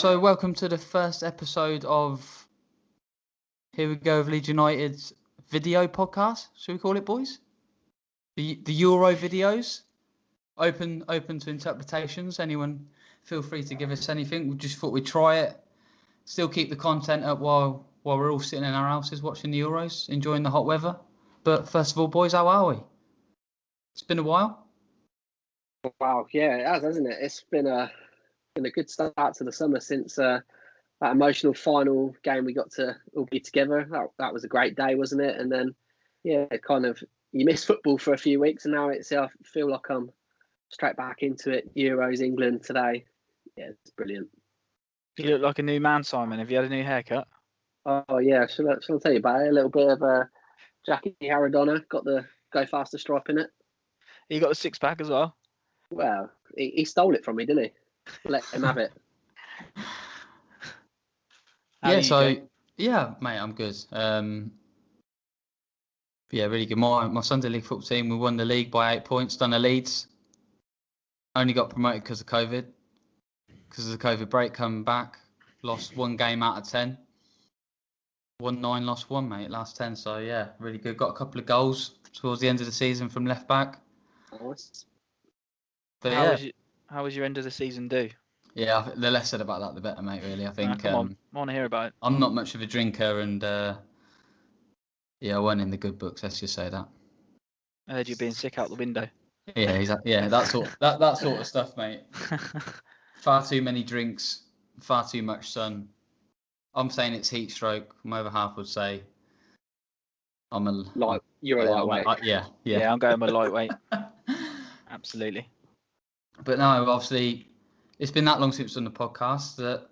So welcome to the first episode of Here We Go with Leeds United's video podcast. Should we call it, boys? The Euro videos. Open to interpretations. Anyone feel free to give us anything. We just thought we'd try it. Still keep the content up while we're all sitting in our houses watching the Euros, enjoying the hot weather. But first of all, boys, how are we? It's been a while. Wow, yeah, it has, hasn't it? It's been a good start to the summer since that emotional final game we got to all be together. That was a great day, wasn't it? And then, yeah, kind of you miss football for a few weeks, and now I feel like I'm straight back into it. Euros, England today. Yeah, it's brilliant. You look like a new man, Simon. Have you had a new haircut? Oh yeah, shall I tell you about it? A little bit of Jackie Maradona, got the go faster stripe in it. You got the six pack as well. Well, he stole it from me, didn't he? Let him have it. Yeah, mate, I'm good. Yeah, really good. My Sunday League football team, we won the league by 8 points. Done a Leeds. Only got promoted because of COVID. Because of the COVID break, coming back, lost one game out of 10. Won 9, lost 1, mate. Last 10. So yeah, really good. Got a couple of goals towards the end of the season from left back. Nice. But how was your end of the season do? Yeah, the less said about that, the better, mate. Really, I think. Come on, I want to hear about it. I'm not much of a drinker, and yeah, I weren't in the good books. Let's just say that. I heard you being sick out the window. Yeah, exactly. Yeah, that sort of stuff, mate. Far too many drinks, far too much sun. I'm saying it's heat stroke. My other half would say you're a lightweight. Yeah, I'm going with lightweight. Absolutely. But no, obviously, it's been that long since we've done the podcast that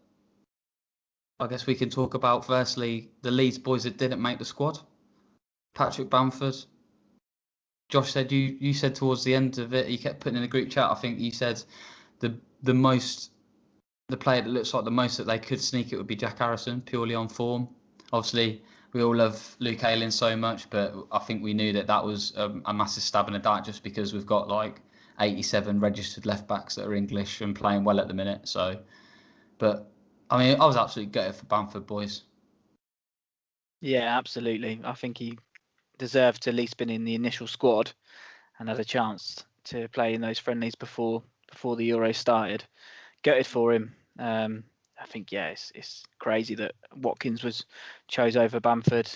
I guess we can talk about, firstly, the Leeds boys that didn't make the squad. Patrick Bamford. Josh said you said towards the end of it, you kept putting in the group chat, I think you said the player that looks like the most that they could sneak it would be Jack Harrison, purely on form. Obviously, we all love Luke Ayling so much, but I think we knew that was a massive stab in the dark just because we've got like 87 registered left backs that are English and playing well at the minute. So, but I mean, I was absolutely gutted for Bamford, boys. Yeah, absolutely. I think he deserved to at least been in the initial squad and had a chance to play in those friendlies before the Euro started. Gutted for him. I think it's crazy that Watkins was chose over Bamford.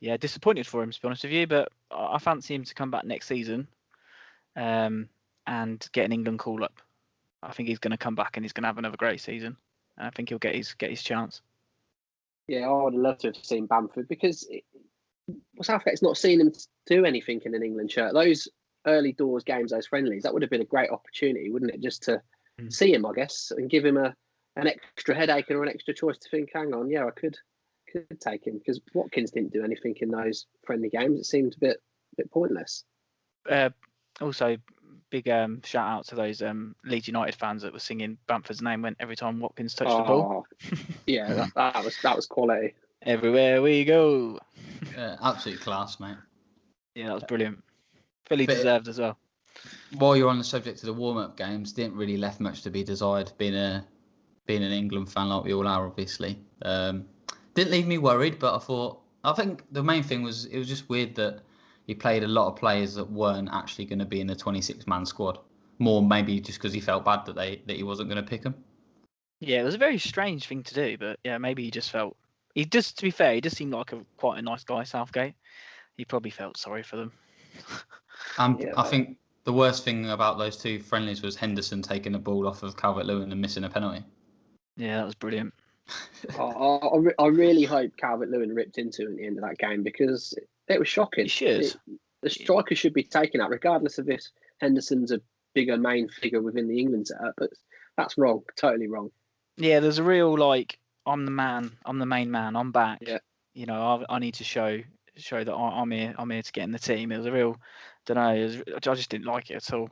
Yeah, disappointed for him, to be honest with you, but I fancy him to come back next season. And get an England call up. I think he's going to come back and he's going to have another great season. I think he'll get his chance. Yeah, I would love to have seen Bamford because Southgate's not seen him do anything in an England shirt. Those early doors games, those friendlies, that would have been a great opportunity, wouldn't it? Just to see him, I guess, and give him an extra headache or an extra choice to think, hang on, yeah, I could take him, because Watkins didn't do anything in those friendly games. It seemed a bit pointless. Also, big shout out to those Leeds United fans that were singing Bamford's name every time Watkins touched the ball. Yeah, that was quality. Everywhere we go. Absolute class, mate. Yeah, that was brilliant. Fully deserved as well. While you're on the subject of the warm-up games, didn't really left much to be desired. Being an England fan like we all are, obviously, didn't leave me worried. But I think the main thing was it was just weird that he played a lot of players that weren't actually going to be in the 26-man squad. More maybe just because he felt bad that he wasn't going to pick them. Yeah, it was a very strange thing to do, but yeah, maybe he just felt. He just, to be fair, he just seemed like quite a nice guy, Southgate. He probably felt sorry for them. I think the worst thing about those two friendlies was Henderson taking the ball off of Calvert-Lewin and missing a penalty. Yeah, that was brilliant. I really hope Calvert-Lewin ripped into him at the end of that game, because it was shocking. The striker should be taken out, regardless of if Henderson's a bigger main figure within the England setup. But that's wrong, totally wrong. Yeah, there's a real I'm the main man, I'm back. Yeah. You know, I need to show that I'm here to get in the team. It was a real, I just didn't like it at all.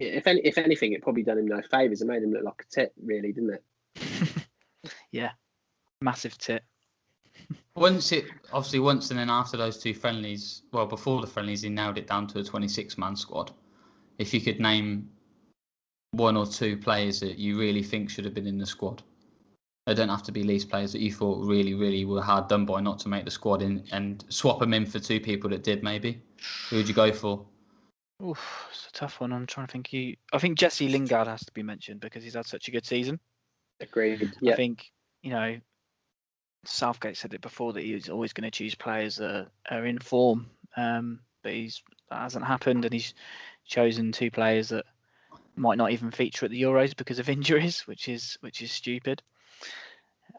If anything, it probably done him no favours. It made him look like a tit, really, didn't it? Yeah, massive tit. Once and then after those two friendlies, well, before the friendlies, he nailed it down to a 26-man squad. If you could name one or two players that you really think should have been in the squad? They don't have to be Leeds players that you thought really, really were hard done by not to make the squad in, and swap them in for two people that did, maybe. Who would you go for? Oof, it's a tough one. I'm trying to think. I think Jesse Lingard has to be mentioned because he's had such a good season. Agreed. Yeah. I think, Southgate said it before that he was always going to choose players that are in form, but that hasn't happened, and he's chosen two players that might not even feature at the Euros because of injuries, which is stupid.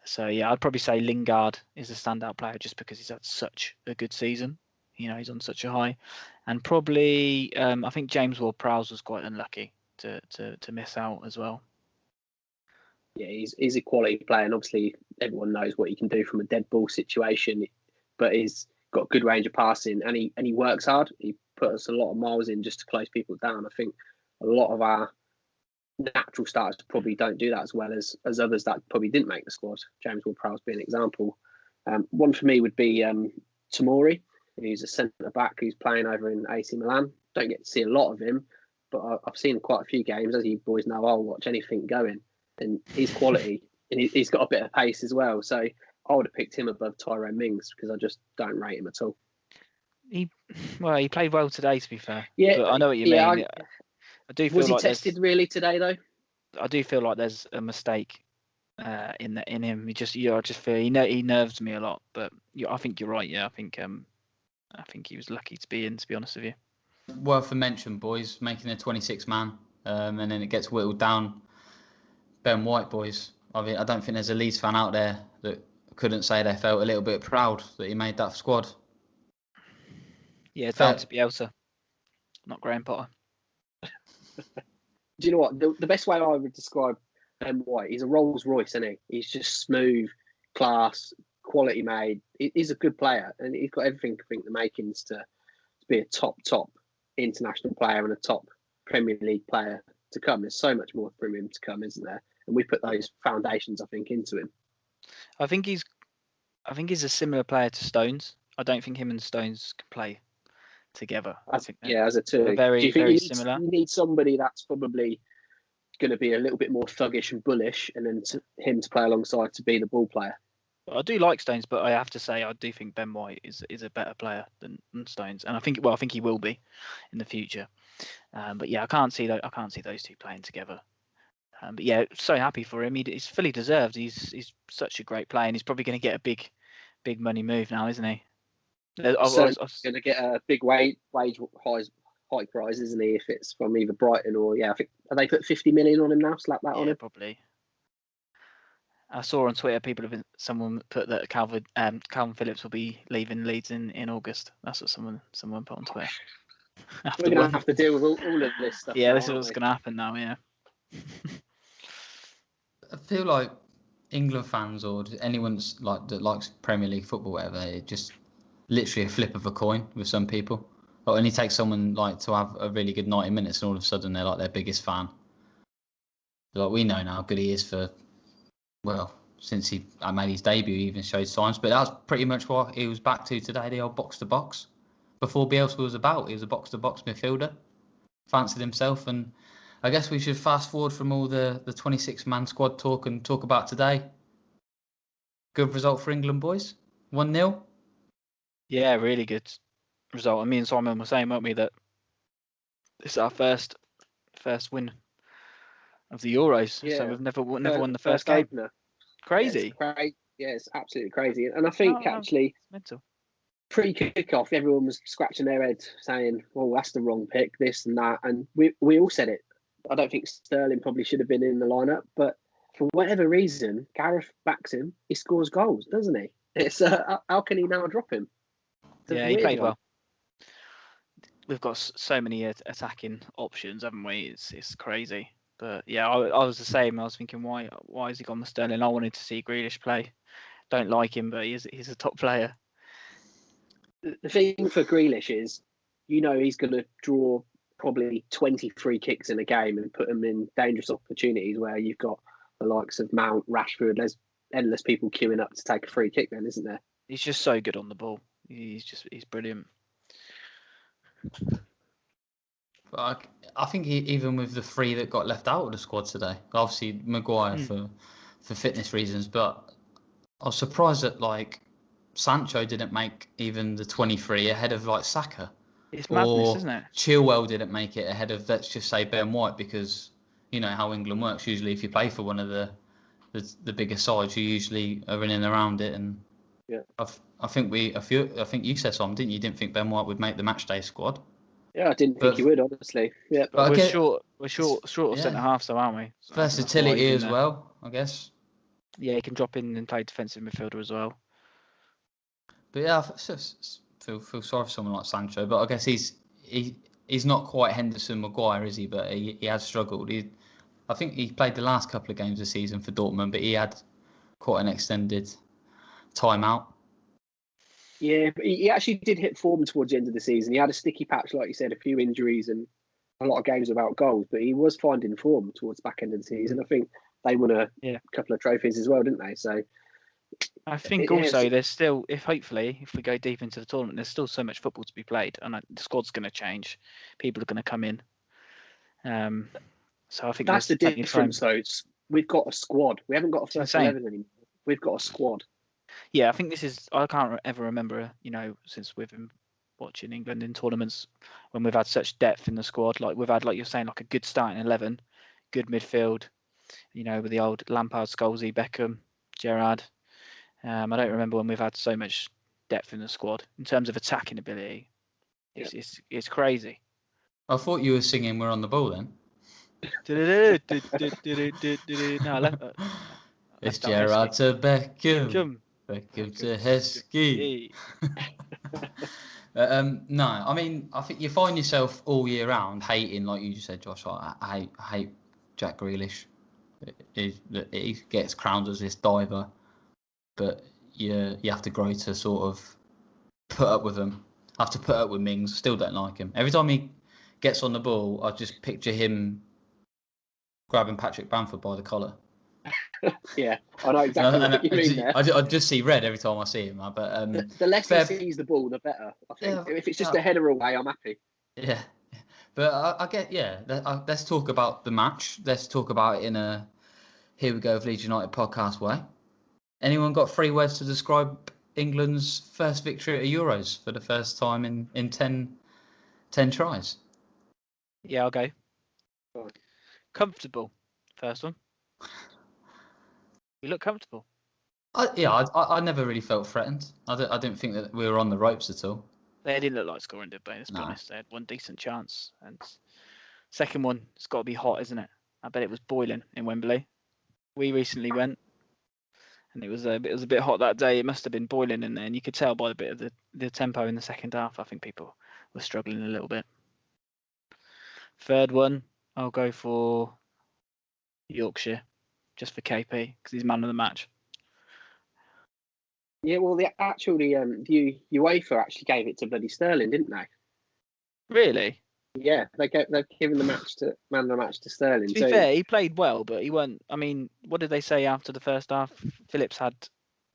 So yeah, I'd probably say Lingard is a standout player just because he's had such a good season. He's on such a high, and probably I think James Ward-Prowse was quite unlucky to miss out as well. Yeah, he's a quality player, and obviously everyone knows what he can do from a dead ball situation. But he's got good range of passing, and he works hard. He puts a lot of miles in just to close people down. I think a lot of our natural starters probably don't do that as well as others that probably didn't make the squad. James Ward-Prowse being an example. One for me would be Tomori, who's a centre back who's playing over in AC Milan. Don't get to see a lot of him, but I've seen quite a few games. As you boys know, I'll watch anything going. And he's quality, and he's got a bit of pace as well. So I would have picked him above Tyrone Mings because I just don't rate him at all. He played well today, to be fair. Yeah, but I know what you mean. I do feel was he like tested really today though? I do feel like there's a mistake in him. I just feel he nerves me a lot. But I think you're right. Yeah, I think he was lucky to be in. To be honest with you. Worth a mention, boys, making a 26-man, and then it gets whittled down. Ben White, boys. I mean, I don't think there's a Leeds fan out there that couldn't say they felt a little bit proud that he made that squad. Yeah, down to Bielsa, not Graham Potter. Do you know what? The best way I would describe Ben White, he's a Rolls Royce, isn't he? He's just smooth, class, quality made. He's a good player, and he's got everything, I think, the makings to be a top international player and a top Premier League player to come. There's so much more from him to come, isn't there? And we put those foundations, I think, into him. I think he's a similar player to Stones. I don't think him and Stones can play together. As a two. Very, do you think very similar. You need somebody that's probably going to be a little bit more thuggish and bullish, and then him to play alongside to be the ball player. I do like Stones, but I have to say I do think Ben White is a better player than Stones, and I think he will be in the future. But yeah, I can't see those two playing together. But yeah, so happy for him. He's fully deserved. He's such a great player, and he's probably going to get a big money move now, isn't he? He's going to get a big wage hike rise, isn't he? If it's from either Brighton or I think they put 50 million on him now. Slap that on him. Probably. I saw on Twitter someone put that Calvin Phillips will be leaving Leeds in August. That's what someone put on Twitter. We're going to have to deal with all of this stuff. Yeah, now, this is what's going to happen now. Yeah. I feel like England fans or anyone that likes Premier League football, whatever, it just literally a flip of a coin with some people. It only takes someone to have a really good 90 minutes, and all of a sudden they're their biggest fan. We know now how good he is since he made his debut, he even showed signs. But that was pretty much what he was back to today, the old box-to-box. Before Bielsa was about, he was a box-to-box midfielder. Fancied himself, and I guess we should fast forward from all the 26-man squad talk and talk about today. Good result for England, boys. 1-0. Yeah, really good result. And me and Simon were saying, weren't we, that this is our first win of the Euros. Yeah. So we've never won the first game. Opener. Crazy. Yeah, it's absolutely crazy. And I think actually, mental. Pre-kick-off, everyone was scratching their head saying, well, that's the wrong pick, this and that. And we all said it. I don't think Sterling probably should have been in the lineup, but for whatever reason, Gareth backs him. He scores goals, doesn't he? It's how can he now drop him? He played well. We've got so many attacking options, haven't we? It's crazy. But yeah, I was the same. I was thinking, why has he gone with Sterling? I wanted to see Grealish play. Don't like him, but he's a top player. The thing for Grealish is, he's going to draw probably 20 free kicks in a game and put them in dangerous opportunities where you've got the likes of Mount, Rashford. There's endless people queuing up to take a free kick then, isn't there? He's just so good on the ball. He's brilliant. But I think even with the 3 that got left out of the squad today, obviously Maguire for fitness reasons, but I was surprised that like Sancho didn't make even the 23 ahead of like Saka. It's madness, isn't it? Chilwell didn't make it ahead of, let's just say, Ben White, because you know how England works. Usually, if you play for one of the bigger sides, you usually are in and around it. And yeah, I think you said something, didn't you? Didn't think Ben White would make the matchday squad. Yeah, I didn't think he would, honestly. Yeah, but we're short of centre half, so aren't we? So versatility as well, I guess. Yeah, he can drop in and play defensive midfielder as well. But yeah, I feel sorry for someone like Sancho. But I guess he's not quite Henderson Maguire, is he? But he has struggled. I think he played the last couple of games of the season for Dortmund, but he had quite an extended time out. Yeah, but he actually did hit form towards the end of the season. He had a sticky patch, like you said, a few injuries and a lot of games without goals, but he was finding form towards the back end of the season. I think they won a couple of trophies as well, didn't they? So I think also there's still, if we go deep into the tournament, there's still so much football to be played, and the squad's going to change. People are going to come in. So I think that's the difference, though. We've got a squad. We haven't got a first 11 anymore. We've got a squad. Yeah, I think this is. I can't ever remember, since we've been watching England in tournaments when we've had such depth in the squad. Like we've had, like you're saying, like a good starting 11, good midfield. With the old Lampard, Scholesy, Beckham, Gerrard. I don't remember when we've had so much depth in the squad in terms of attacking ability. It's crazy. I thought you were singing "We're on the Ball" then. No, it's Gerrard to Beckham. Beckham to Heskey. No, I mean, I think you find yourself all year round hating, like you just said, Josh. I hate Jack Grealish. He gets crowned as this diver, but you have to grow to sort of put up with him. I have to put up with Mings. Still don't like him. Every time he gets on the ball, I just picture him grabbing Patrick Bamford by the collar. Yeah, I know exactly what you mean there. I just see red every time I see him. But the less he sees the ball, the better. I think if it's just a header away, I'm happy. Yeah, but I get let's talk about the match. Let's talk about it in a Here We Go with Leeds United podcast way. Anyone got 3 words to describe England's first victory at Euros for the first time in 10 tries? Yeah, I'll go. Comfortable. First one. We look comfortable. I never really felt threatened. I didn't think that we were on the ropes at all. They didn't look like scoring, did they? Let's be honest. They had one decent chance, and second one, it's got to be hot, isn't it? I bet it was boiling in Wembley. We recently went, and it was a bit hot that day. It must have been boiling in there, and you could tell by the bit of the tempo in the second half. I think people were struggling a little bit. Third one, I'll go for Yorkshire, just for KP, because he's man of the match. Yeah, well, the UEFA actually gave it to bloody Sterling, didn't they? Really? Yeah, they've given the man of the match to Sterling. To be fair, he played well, but he weren't. I mean, what did they say after the first half? Phillips had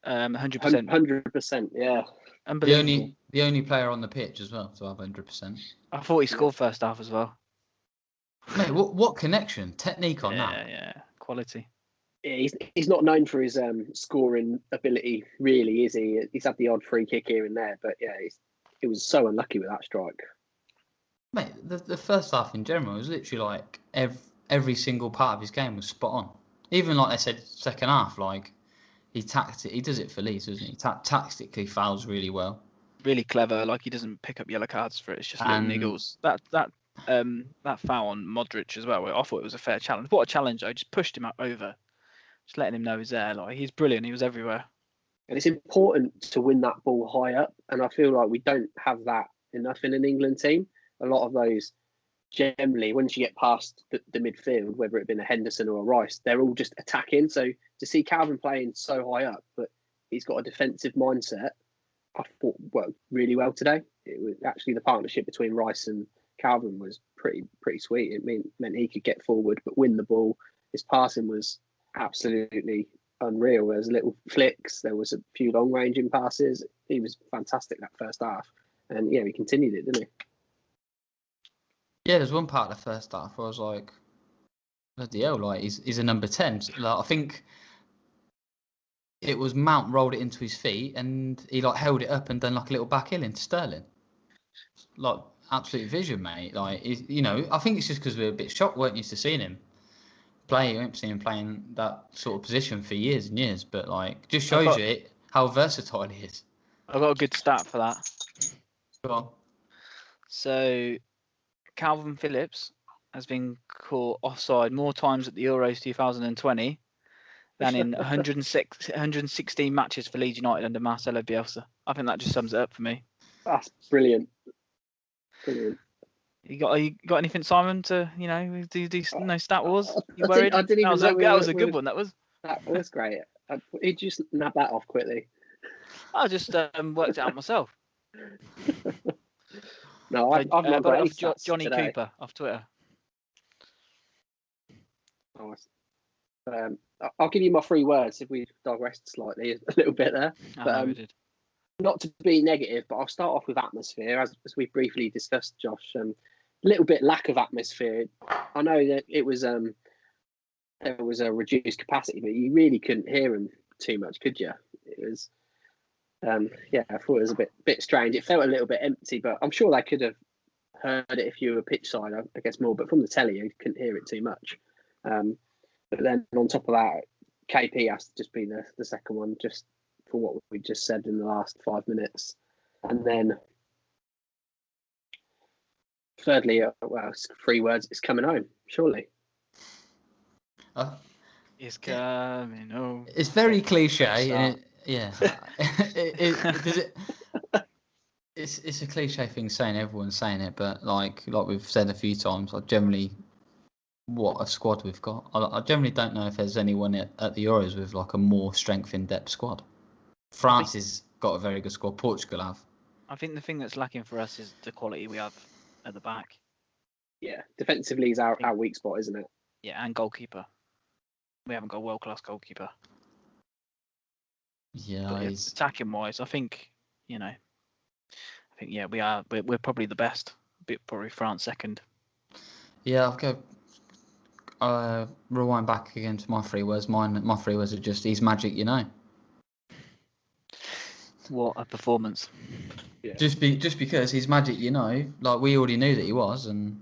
100%. 100%, yeah. Unbelievable. The only player on the pitch as well to have 100%. I thought he scored first half as well. Mate, what connection, technique on that? Yeah, quality. Yeah, he's not known for his scoring ability, really, is he? He's had the odd free kick here and there, but yeah, he was so unlucky with that strike. Mate, the first half in general was literally like every single part of his game was spot on. Even like I said, second half, like he does it for Leeds, doesn't he? Tactically fouls really well. Really clever. Like he doesn't pick up yellow cards for it. It's just little niggles. That foul on Modric as well. I thought it was a fair challenge. What a challenge! I just pushed him over, just letting him know he's there. Like he's brilliant. He was everywhere. And it's important to win that ball high up. And I feel like we don't have that enough in an England team. A lot of those, generally, once you get past the midfield, whether it be a Henderson or a Rice, they're all just attacking. So to see Calvin playing so high up, but he's got a defensive mindset, I thought worked really well today. It was actually the partnership between Rice and Calvin was pretty sweet. It meant he could get forward but win the ball. His passing was absolutely unreal. There was little flicks. There was a few long-ranging passes. He was fantastic that first half. And yeah, he continued it, didn't he? Yeah, there's one part of the first half where I was like, bloody hell, like he's a number 10. Like, I think it was Mount rolled it into his feet and he like held it up and done like a little back heel into Sterling. Like absolute vision, mate. Like I think it's just because we were a bit shocked, weren't used to seeing him play. We haven't seen him playing that sort of position for years and years. But like, just shows you how versatile he is. I've got a good stat for that. Go on. So, Calvin Phillips has been caught offside more times at the Euros 2020 than in 116 matches for Leeds United under Marcelo Bielsa. I think that just sums it up for me. That's brilliant. Brilliant. You got anything, Simon? To do no stat wars? You I worried? didn't even know that was a good one. That was great. He'd just nab that off quickly. I just worked it out myself. No, I've not got got it off Johnny today. Cooper off Twitter. Nice. I'll give you my 3 words if we digressed slightly a little bit there. We did. Not to be negative, but I'll start off with atmosphere, as we briefly discussed, Josh. A little bit lack of atmosphere. I know that it was there was a reduced capacity, but you really couldn't hear them too much, could you? It was, I thought it was a bit strange. It felt a little bit empty, but I'm sure they could have heard it if you were pitch side, I guess more. But from the telly, you couldn't hear it too much. But then on top of that, KP has to just be the second one, just for what we just said in the last 5 minutes. And then thirdly, it's 3 words, it's coming home, surely. It's coming home. It's very cliche, and it's a cliche thing saying, everyone's saying it, but like we've said a few times, what a squad we've got. I generally don't know if there's anyone at the Euros with like a more strength in depth squad. France has got a very good squad. Portugal have. I think the thing that's lacking for us is the quality we have at the back. Yeah, defensively is our weak spot, isn't it? Yeah, and goalkeeper. We haven't got a world-class goalkeeper. Yeah, attacking wise, I think we are. We're probably the best. Probably France second. Yeah, I'll go. Rewind back again to my 3 words. My 3 words are just he's magic, What a performance! Yeah. Just because he's magic, like we already knew that he was, and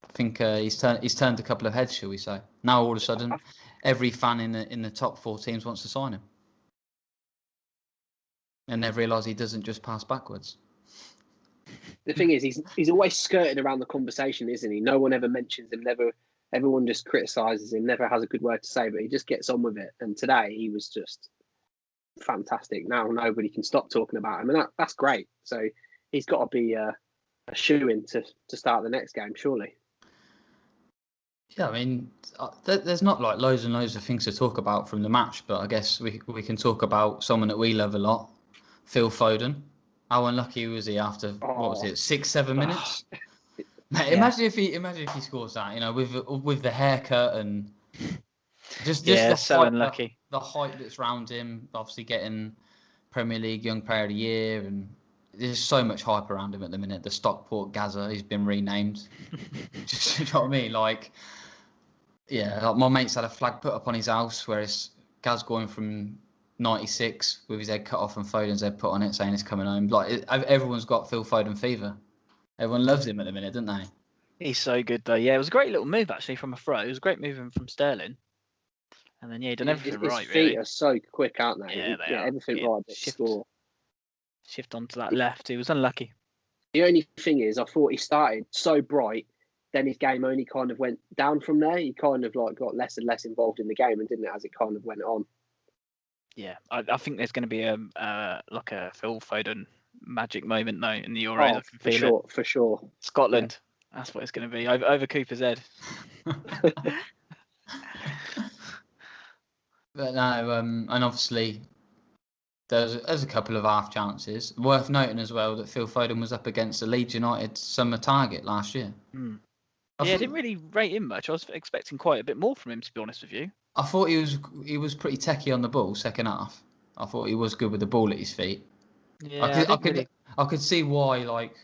I think he's turned a couple of heads, shall we say? Now all of a sudden, every fan in the top 4 teams wants to sign him, and they've realised he doesn't just pass backwards. The thing is, he's always skirted around the conversation, isn't he? No one ever mentions him. Everyone just criticises him. Never has a good word to say, but he just gets on with it. And today he was just fantastic. Now nobody can stop talking about him, and that's great. So he's got to be a shoo-in to start the next game, surely. Yeah, I mean, there's not like loads and loads of things to talk about from the match, but I guess we can talk about someone that we love a lot, Phil Foden. How unlucky was he after what was it, 6-7 minutes? Mate, imagine if he scores that, with the haircut and just the so hype, unlucky. The hype that's around him, obviously getting Premier League Young Player of the Year, and there's so much hype around him at the minute. The Stockport Gaza, he's been renamed. Just, you know what I mean? Like my mate's had a flag put up on his house where it's Gaz going from 96 with his head cut off and Foden's head put on it, saying he's coming home. Like everyone's got Phil Foden fever. Everyone loves him at the minute, don't they? He's so good though. Yeah, it was a great little move actually from a throw. It was a great move from Sterling. And then he done everything right. His feet really. are so quick, aren't they? Yeah, they are. Everything right. Shift onto that left. He was unlucky. The only thing is, I thought he started so bright, then his game only kind of went down from there. He kind of like got less and less involved in the game, and didn't it, as it kind of went on. Yeah, I think there's going to be a Phil Foden magic moment though in the Euros. I can feel it. For sure. Scotland. Yeah. That's what it's going to be over Cooper's head. But no, and obviously there's a couple of half chances. Worth noting as well that Phil Foden was up against the Leeds United summer target last year. I didn't really rate him much. I was expecting quite a bit more from him, to be honest with you. I thought he was pretty techie on the ball second half. I thought he was good with the ball at his feet. Yeah, I could see why, like,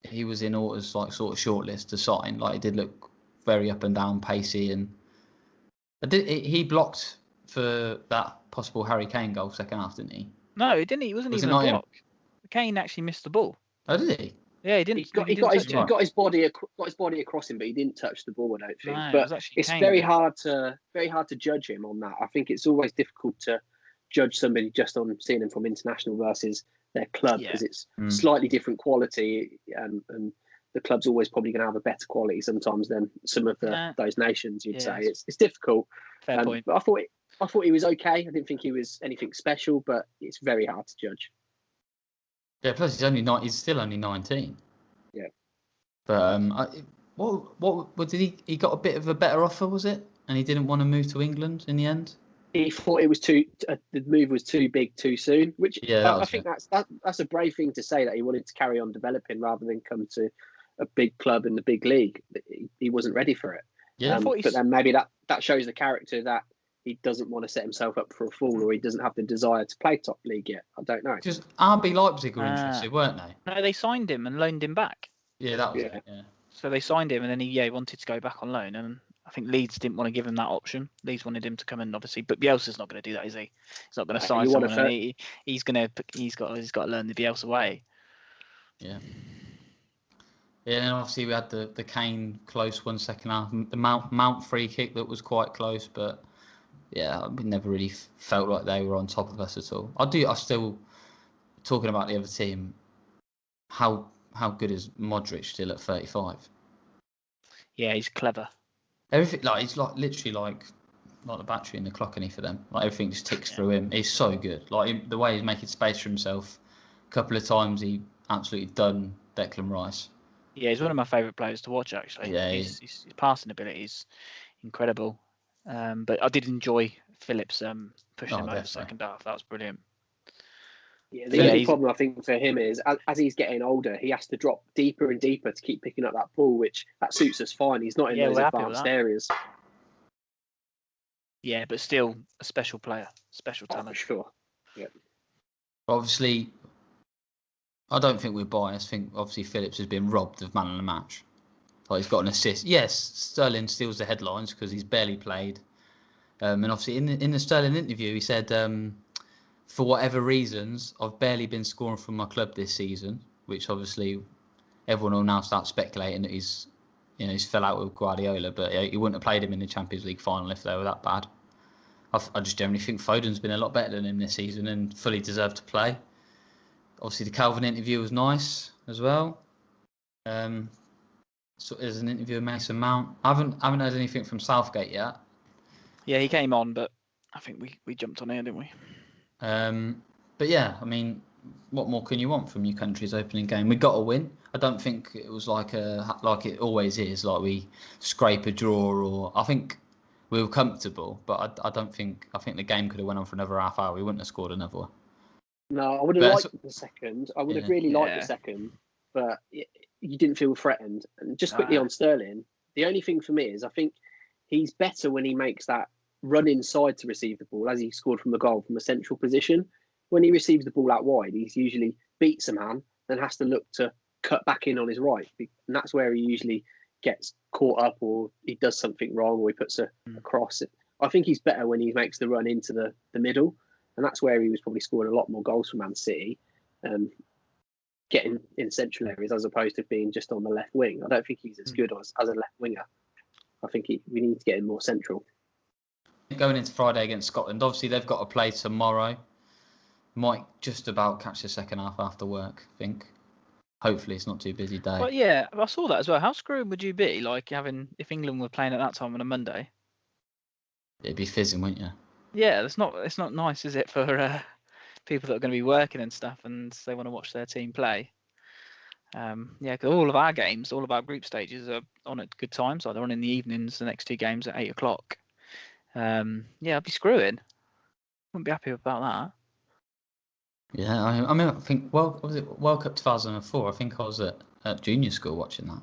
he was in Orta's like sort of shortlist to sign. Like, he did look very up and down, pacey, and he blocked for that possible Harry Kane goal second half, didn't he? No, he didn't. He wasn't even a block. Kane actually missed the ball. Oh, did he? Yeah, he didn't. He got his body across him, but he didn't touch the ball. I don't think. No, but it's Kane, very hard to judge him on that. I think it's always difficult to judge somebody just on seeing them from international versus their club, because it's slightly different quality, and the club's always probably going to have a better quality sometimes than some of those nations. You'd say it's difficult. Fair point. But I thought he was okay. I didn't think he was anything special, but it's very hard to judge. Yeah, plus he's still only 19. Yeah. But what did he got a bit of a better offer, was it? And he didn't want to move to England in the end? He thought it was the move was too big too soon, which I think that's a brave thing to say, that he wanted to carry on developing rather than come to a big club in the big league. He wasn't ready for it. Yeah. But then maybe that shows the character, that he doesn't want to set himself up for a fall, or he doesn't have the desire to play top league yet. I don't know. Because RB Leipzig were interested, weren't they? No, they signed him and loaned him back. Yeah, that was it. Yeah. So they signed him, and then he wanted to go back on loan, and I think Leeds didn't want to give him that option. Leeds wanted him to come in, obviously, but Bielsa's not going to do that, is he? He's not going to sign someone. He's got to learn the Bielsa way. Yeah. Yeah, and obviously we had the Kane close one second half, the Mount free kick that was quite close, but yeah, we never really felt like they were on top of us at all. I still, talking about the other team, how good is Modric still at 35? Yeah, he's clever. Everything, like, he's like literally like the battery in the clock, for them. Like, everything just ticks through him. He's so good. Like, the way he's making space for himself. A couple of times he absolutely done Declan Rice. Yeah, he's one of my favourite players to watch, actually. Yeah, his passing ability is incredible. But I did enjoy Phillips pushing him over the second half. That was brilliant. Yeah, the only problem I think for him is, as he's getting older, he has to drop deeper and deeper to keep picking up that ball, which that suits us fine. He's not in those advanced areas. Yeah, but still a special player, special talent. For sure. Yeah. Obviously, I don't think we're biased. I think obviously Phillips has been robbed of man of the match. Like, he's got an assist. Yes, Sterling steals the headlines because he's barely played. And obviously in the Sterling interview, he said, for whatever reasons, I've barely been scoring for my club this season, which obviously everyone will now start speculating that he's fell out with Guardiola, but he wouldn't have played him in the Champions League final if they were that bad. I just generally think Foden's been a lot better than him this season and fully deserved to play. Obviously, the Calvin interview was nice as well. So there's an interview with Mason Mount. I haven't heard anything from Southgate yet. Yeah, he came on, but I think we jumped on here, didn't we? But yeah, I mean, what more can you want from your country's opening game? We got a win. I don't think it was like it always is, like we scrape a draw, or I think we were comfortable, but I think the game could have went on for another half hour. We wouldn't have scored another one. No, I would have liked the second. I would have really liked the second, but you didn't feel threatened. And just quickly on Sterling, the only thing for me is I think he's better when he makes that run inside to receive the ball, as he scored from the goal from a central position. When he receives the ball out wide, he's usually beats a man, then has to look to cut back in on his right. And that's where he usually gets caught up, or he does something wrong, or he puts a cross. I think he's better when he makes the run into the middle. And that's where he was probably scoring a lot more goals for Man City, getting in central areas as opposed to being just on the left wing. I don't think he's as good as a left winger. I think we need to get him more central. Going into Friday against Scotland, obviously they've got to play tomorrow. Might just about catch the second half after work, I think. Hopefully it's not too busy day. Well, yeah, I saw that as well. How screwed would you be, like, if England were playing at that time on a Monday? It'd be fizzing, wouldn't you? Yeah, it's not nice, is it, for people that are going to be working and stuff, and they want to watch their team play. Because all of our games, all of our group stages are on at good times. Like, they're on in the evenings. The next two games at 8 o'clock. I'd be screwing. Wouldn't be happy about that. Yeah, I mean, I think World Cup 2004. I think I was at junior school watching that.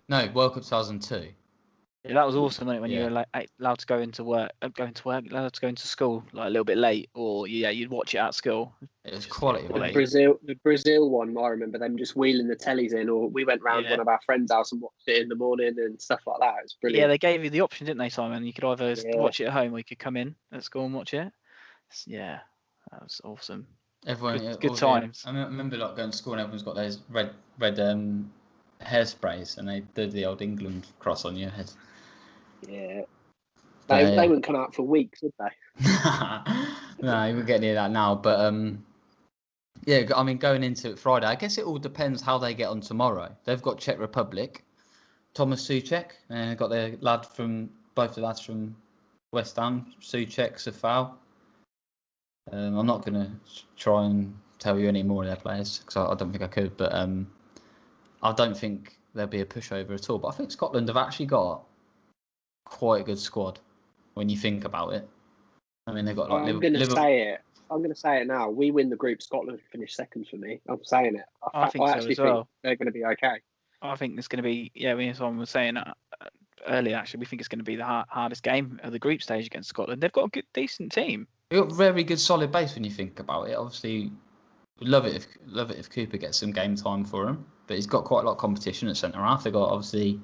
No, World Cup 2002. Yeah, that was awesome, wasn't it, when you Yeah. were like allowed to go into work, allowed to go into school like a little bit late, or you'd watch it at school. It was Just quality. The Mate. Brazil one, I remember them just wheeling the tellies in, or we went round one of our friends' house and watched it in the morning and stuff like that. It was Yeah, brilliant. they gave you the option, didn't they, Simon? You could either Yeah. watch it at home or you could come in at school and watch it. Yeah, that was awesome. Everyone, Good times. I remember like going to school and everyone's got those red hairsprays and they do the old England cross on your head. Yeah. But, They wouldn't come out for weeks, would they? No, you wouldn't get near that now. But yeah, I mean, going into it Friday, I guess it all depends how they get on tomorrow. They've got Czech Republic, Thomas Souček, and they've got both the lads from West Ham, Souček, Safal. I'm not going to try and tell you any more of their players because I don't think I could, but I don't think there'll be a pushover at all. But I think Scotland have actually got quite a good squad when you think about it. I mean, they've got like I'm going to say it. I'm going to say it now. We win the group. Scotland finish second for me. I'm saying it. I think so actually as well. think they're going to be okay. I think it's going to be, someone was saying earlier, actually, we think it's going to be the hardest game of the group stage against Scotland. They've got a good, decent team. They've got a very good, solid base when you think about it. Obviously, we'd love it if Cooper gets some game time for him, but he's got quite a lot of competition at centre half. They've got obviously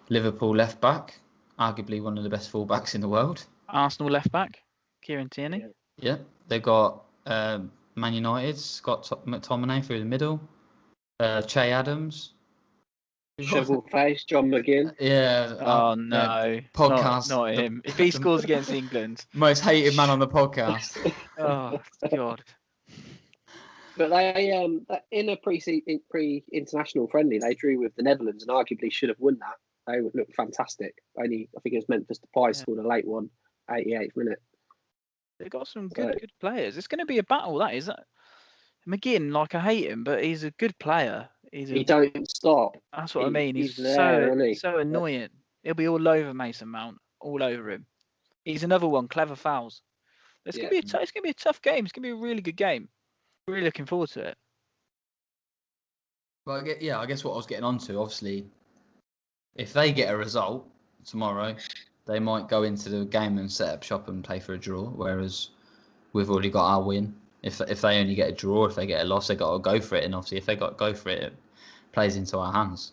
Liverpool left back, arguably one of the best full-backs in the world. Arsenal left back, Kieran Tierney. Yeah, they've got Man United, Scott McTominay through the middle, Che Adams. Shovel face, John McGinn. Yeah. Oh no, podcast. Not him. If he scores against England, most hated man on the podcast. Oh God. But they in a pre-international friendly, they drew with the Netherlands and arguably should have won that. They would look fantastic. I think it was Memphis Depay scored a late one, 88th minute. They've got some good players. It's going to be a battle, that is. McGinn, like, I hate him, but he's a good player. He don't stop. That's what I mean. He's there, so annoying. He'll be all over Mason Mount, all over him. He's another one, clever fouls. It's going to be a tough game. It's going to be a really good game. Really looking forward to it. Well, I guess what I was getting onto, obviously, if they get a result tomorrow, they might go into the game and set up shop and play for a draw, whereas we've already got our win. If they only get a draw, if they get a loss, they got to go for it. And obviously, if they got to go for it, it plays into our hands.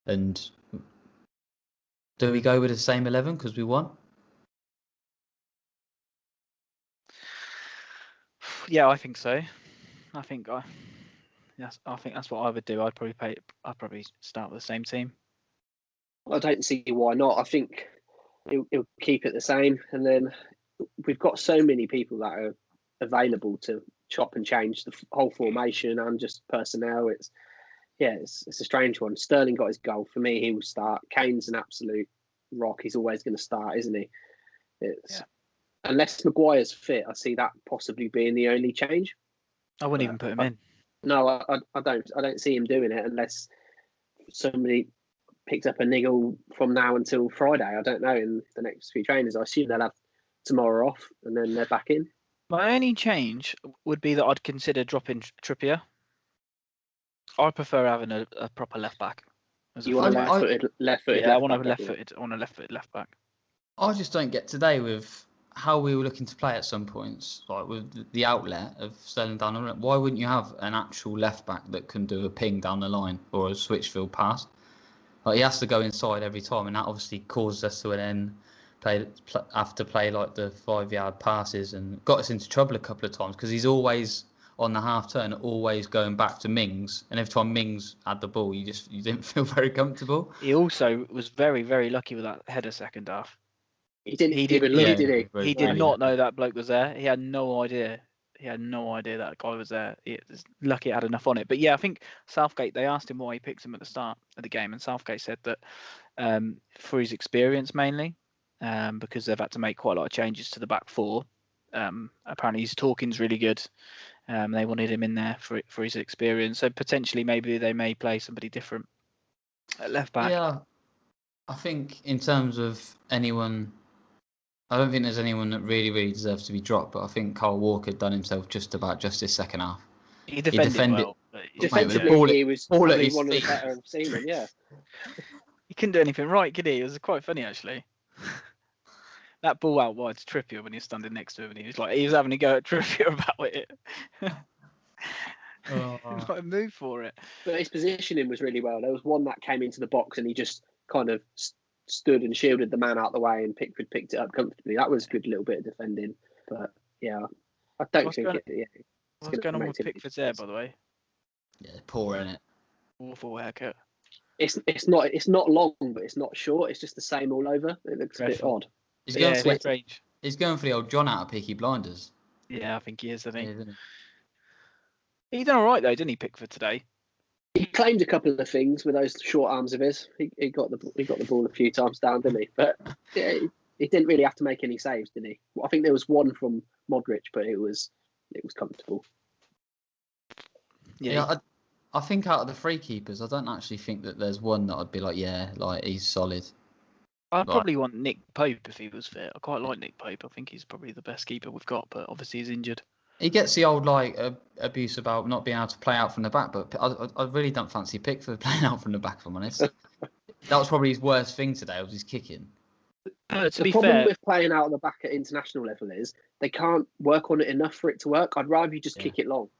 And do we go with the same 11 because we won? Yeah, I think so. I think that's what I would do. I'd probably start with the same team. I don't see why not. I think it'll keep it the same, and then we've got so many people that are available to chop and change the whole formation and just personnel. It's a strange one. Sterling got his goal. For me, he will start. Kane's an absolute rock. He's always going to start, isn't he? Unless Maguire's fit, I see that possibly being the only change. I wouldn't even put him in. No, I don't see him doing it unless somebody picked up a niggle from now until Friday. I don't know, in the next few trainers. I assume they'll have tomorrow off and then they're back in. My only change would be that I'd consider dropping Trippier. I prefer having a proper left back. You want a left-footed? Yeah, I want a left-footed left back. I just don't get today with how we were looking to play at some points, like with the outlet of Sterling down the line. Why wouldn't you have an actual left back that can do a ping down the line or a switchfield pass? Like, he has to go inside every time, and that obviously caused us to then have to play like the 5-yard passes and got us into trouble a couple of times because he's always on the half turn, always going back to Mings, and every time Mings had the ball, you didn't feel very comfortable. He also was very, very lucky with that header second half. He didn't even look, did he? He did not know that bloke was there. He had no idea. That guy was there. He was lucky it had enough on it. But yeah, I think Southgate, they asked him why he picked him at the start of the game, and Southgate said that for his experience mainly, because they've had to make quite a lot of changes to the back four. Apparently his talking's really good. They wanted him in there for his experience. So potentially maybe they may play somebody different at left back. Yeah, I think in terms of anyone, I don't think there's anyone that really, really deserves to be dropped, but I think Kyle Walker done himself just his second half. He defended well. Defensively, he was one of the better I've seen him, yeah. He couldn't do anything right, could he? It was quite funny actually. That ball out wide to Trippier when he was standing next to him, and he was having a go at Trippier about it. Like, move for it. But his positioning was really well. There was one that came into the box and he just kind of stood and shielded the man out the way, and Pickford picked it up comfortably. That was a good little bit of defending. But yeah, I don't think it. Yeah, what's going on with Pickford's hair, by the way? Yeah, poor, isn't it? Awful haircut. It's not long, but it's not short. It's just the same all over. It looks a bit odd. He's going for strange. He's going for the old John out of Peaky Blinders. Yeah, I think he is. I think Yeah, he done all right though, didn't he, Pickford today? He claimed a couple of things with those short arms of his. He got the ball a few times down, didn't he? But yeah, he didn't really have to make any saves, did he? I think there was one from Modric, but it was comfortable. Yeah, I think out of the three keepers, I don't actually think that there's one that I'd be like, yeah, like he's solid. I'd probably want Nick Pope if he was fit. I quite like Nick Pope. I think he's probably the best keeper we've got, but obviously he's injured. He gets the old abuse about not being able to play out from the back, but I really don't fancy Pickford playing out from the back, if I'm honest. That was probably his worst thing today, was his kicking. The problem with playing out of the back at international level is they can't work on it enough for it to work. I'd rather you just kick it long.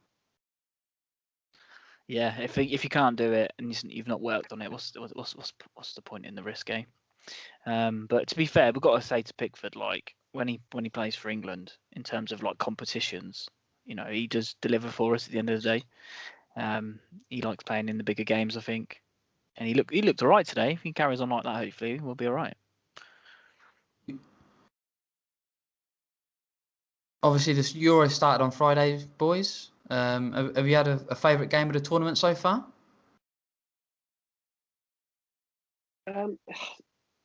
Yeah, if you can't do it and you've not worked on it, what's the point in the risk, eh? But to be fair, we've got to say to Pickford, like when he plays for England, in terms of like competitions, he does deliver for us at the end of the day. He likes playing in the bigger games, I think, and he looked all right today. If he carries on like that, hopefully we'll be all right. Obviously, this Euro started on Friday, boys. Have you had a favourite game of the tournament so far?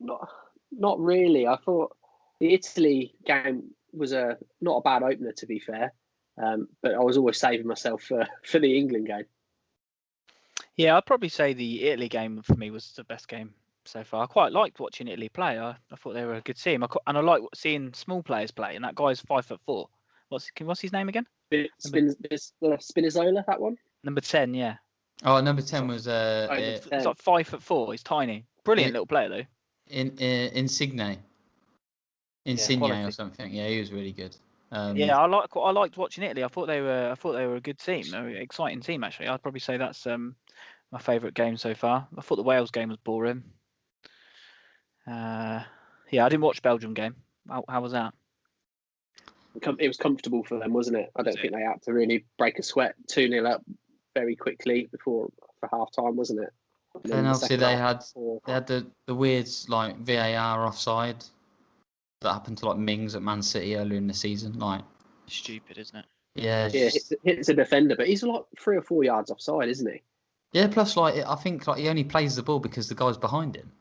Not really. I thought the Italy game was not a bad opener, to be fair. But I was always saving myself for the England game. Yeah, I'd probably say the Italy game for me was the best game so far. I quite liked watching Italy play. I thought they were a good team, and I like seeing small players play. And that guy's 5'4". What's his name again? Spinazzola, that one. Number 10, yeah. Oh, number 10 was it's like 5'4". He's tiny. Brilliant little player though. Insigne or something. Yeah, he was really good. Yeah, I liked watching Italy. I thought they were a good team. They were an exciting team actually. I'd probably say that's my favourite game so far. I thought the Wales game was boring. Yeah, I didn't watch Belgium game. How was that? It was comfortable for them, wasn't it? I don't think they had to really break a sweat. 2-0 up very quickly for half time, wasn't it? And obviously they had the weird like VAR offside that happened to like Mings at Man City earlier in the season. Like, stupid, isn't it? Yeah. Hits a defender, but he's like 3 or 4 yards offside, isn't he? Yeah. Plus, like I think like he only plays the ball because the guy's behind him.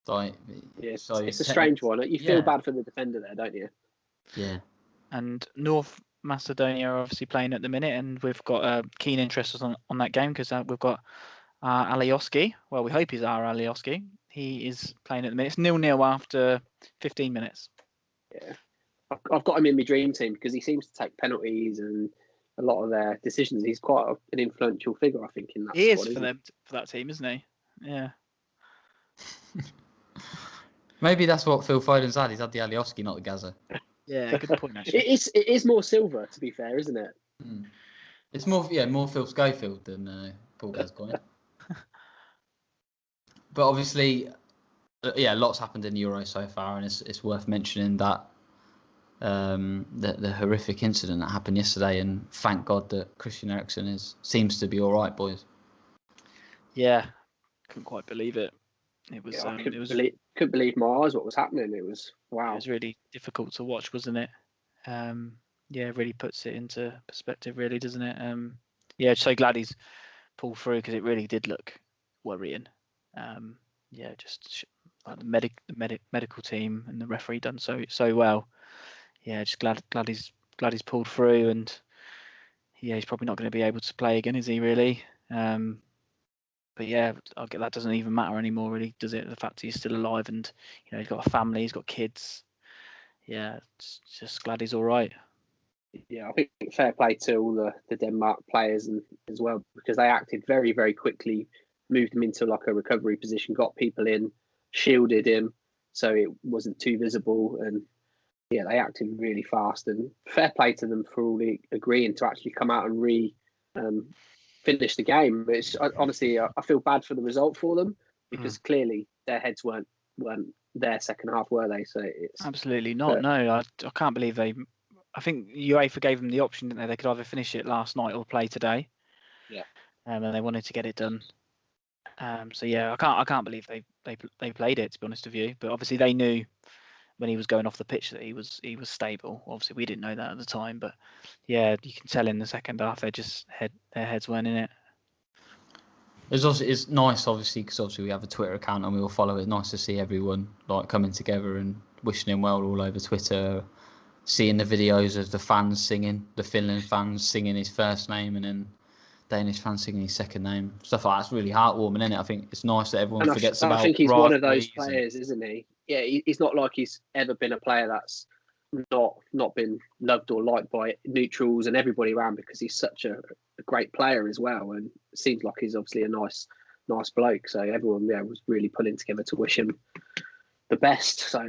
Like, yeah, so it's a strange one. You feel bad for the defender there, don't you? Yeah. And North Macedonia are obviously playing at the minute, and we've got keen interest on that game because we've got Alioski. Well, we hope he's our Alioski. He is playing at the minute. It's 0-0 after 15 minutes. Yeah, I've got him in my dream team because he seems to take penalties and a lot of their decisions. He's quite an influential figure, I think, in that he squad. He is for that team, isn't he? Yeah. Maybe that's what Phil Foden's had. He's had the Alioski, not the Gaza. Yeah, good point. Actually, it is more silver, to be fair, isn't it? It's more Phil Schofield than Paul Gascoigne. But obviously, lots happened in the Euro so far, and it's worth mentioning that the horrific incident that happened yesterday, and thank God that Christian Eriksen seems to be all right, boys. Yeah, couldn't quite believe it. It was. I couldn't believe my eyes what was happening. It was wow. It was really difficult to watch, wasn't it? Yeah, really puts it into perspective, really, doesn't it? Yeah, so glad he's pulled through because it really did look worrying. Yeah, just like the medical team and the referee done so well. Yeah, just glad he's pulled through, and yeah, he's probably not going to be able to play again, is he? Really? But yeah, that doesn't even matter anymore, really, does it? The fact he's still alive and he's got a family, he's got kids. Yeah, just glad he's all right. Yeah, I think fair play to all the Denmark players and as well, because they acted very, very quickly moved him into like a recovery position, got people in, shielded him so it wasn't too visible, and yeah, they acted really fast. And fair play to them for all agreeing to actually come out and finish the game. It's honestly, I feel bad for the result for them because clearly their heads weren't there second half, were they? So it's absolutely not. No, I can't believe they. I think UEFA gave them the option, didn't they? They could either finish it last night or play today. Yeah. And they wanted to get it done. So yeah, I can't believe they played it, to be honest with you. But obviously they knew when he was going off the pitch that he was stable. Obviously we didn't know that at the time, but yeah, you can tell in the second half their heads weren't in it. It's nice, obviously, because obviously we have a Twitter account and we all follow it. Nice to see everyone like coming together and wishing him well all over Twitter. Seeing the videos of the fans singing, the Finland fans singing his first name, and then Danish fans singing his second name. Stuff like that's really heartwarming, isn't it? I think it's nice that everyone forgets about. I think he's one of those players, isn't he? Yeah, he's not like he's ever been a player that's not been loved or liked by neutrals and everybody around, because he's such a great player as well, and it seems like he's obviously a nice bloke. So everyone was really pulling together to wish him the best. So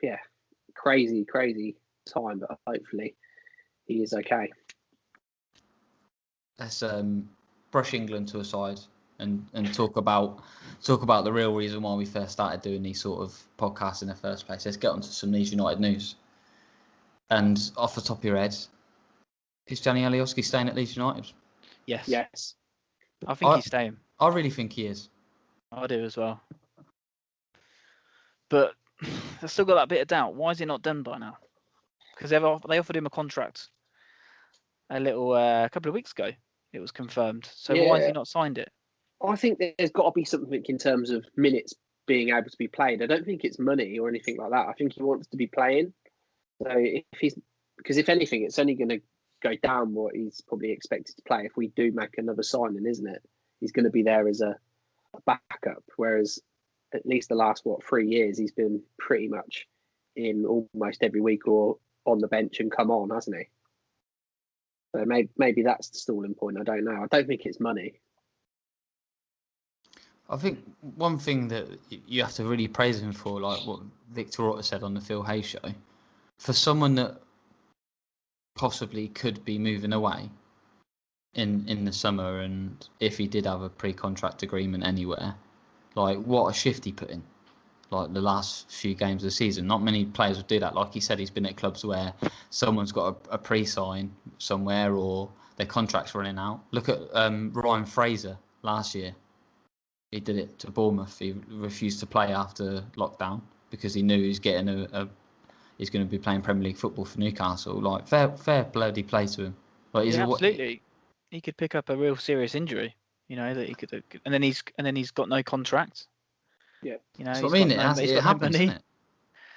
yeah, crazy time, but hopefully he is okay. Let's brush England to a side and talk about the real reason why we first started doing these sort of podcasts in the first place. Let's get on to some Leeds United news. And off the top of your head, is Gianni Alioski staying at Leeds United? Yes. I think he's staying. I really think he is. I do as well. But I've still got that bit of doubt. Why is it not done by now? Because they offered him a contract a couple of weeks ago. It was confirmed. So why has he not signed it? I think there's got to be something in terms of minutes being able to be played. I don't think it's money or anything like that. I think he wants to be playing. So if anything, it's only going to go down what he's probably expected to play if we do make another signing, isn't it? He's going to be there as a backup, whereas at least the last 3 years he's been pretty much in almost every week or on the bench and come on, hasn't he? So maybe that's the stalling point. I don't know. I don't think it's money. I think one thing that you have to really praise him for, like what Victor Orta said on the Phil Hay show, for someone that possibly could be moving away in the summer, and if he did have a pre-contract agreement anywhere, like what a shift he put in. Like the last few games of the season, not many players would do that. Like he said, he's been at clubs where someone's got a pre-sign somewhere or their contract's running out. Look at Ryan Fraser last year. He did it to Bournemouth. He refused to play after lockdown because he knew he was getting he's going to be playing Premier League football for Newcastle. Like fair bloody play to him. Like, absolutely. He could pick up a real serious injury, that he could, and then he's got no contract. Yeah, that's what I mean. It happens, isn't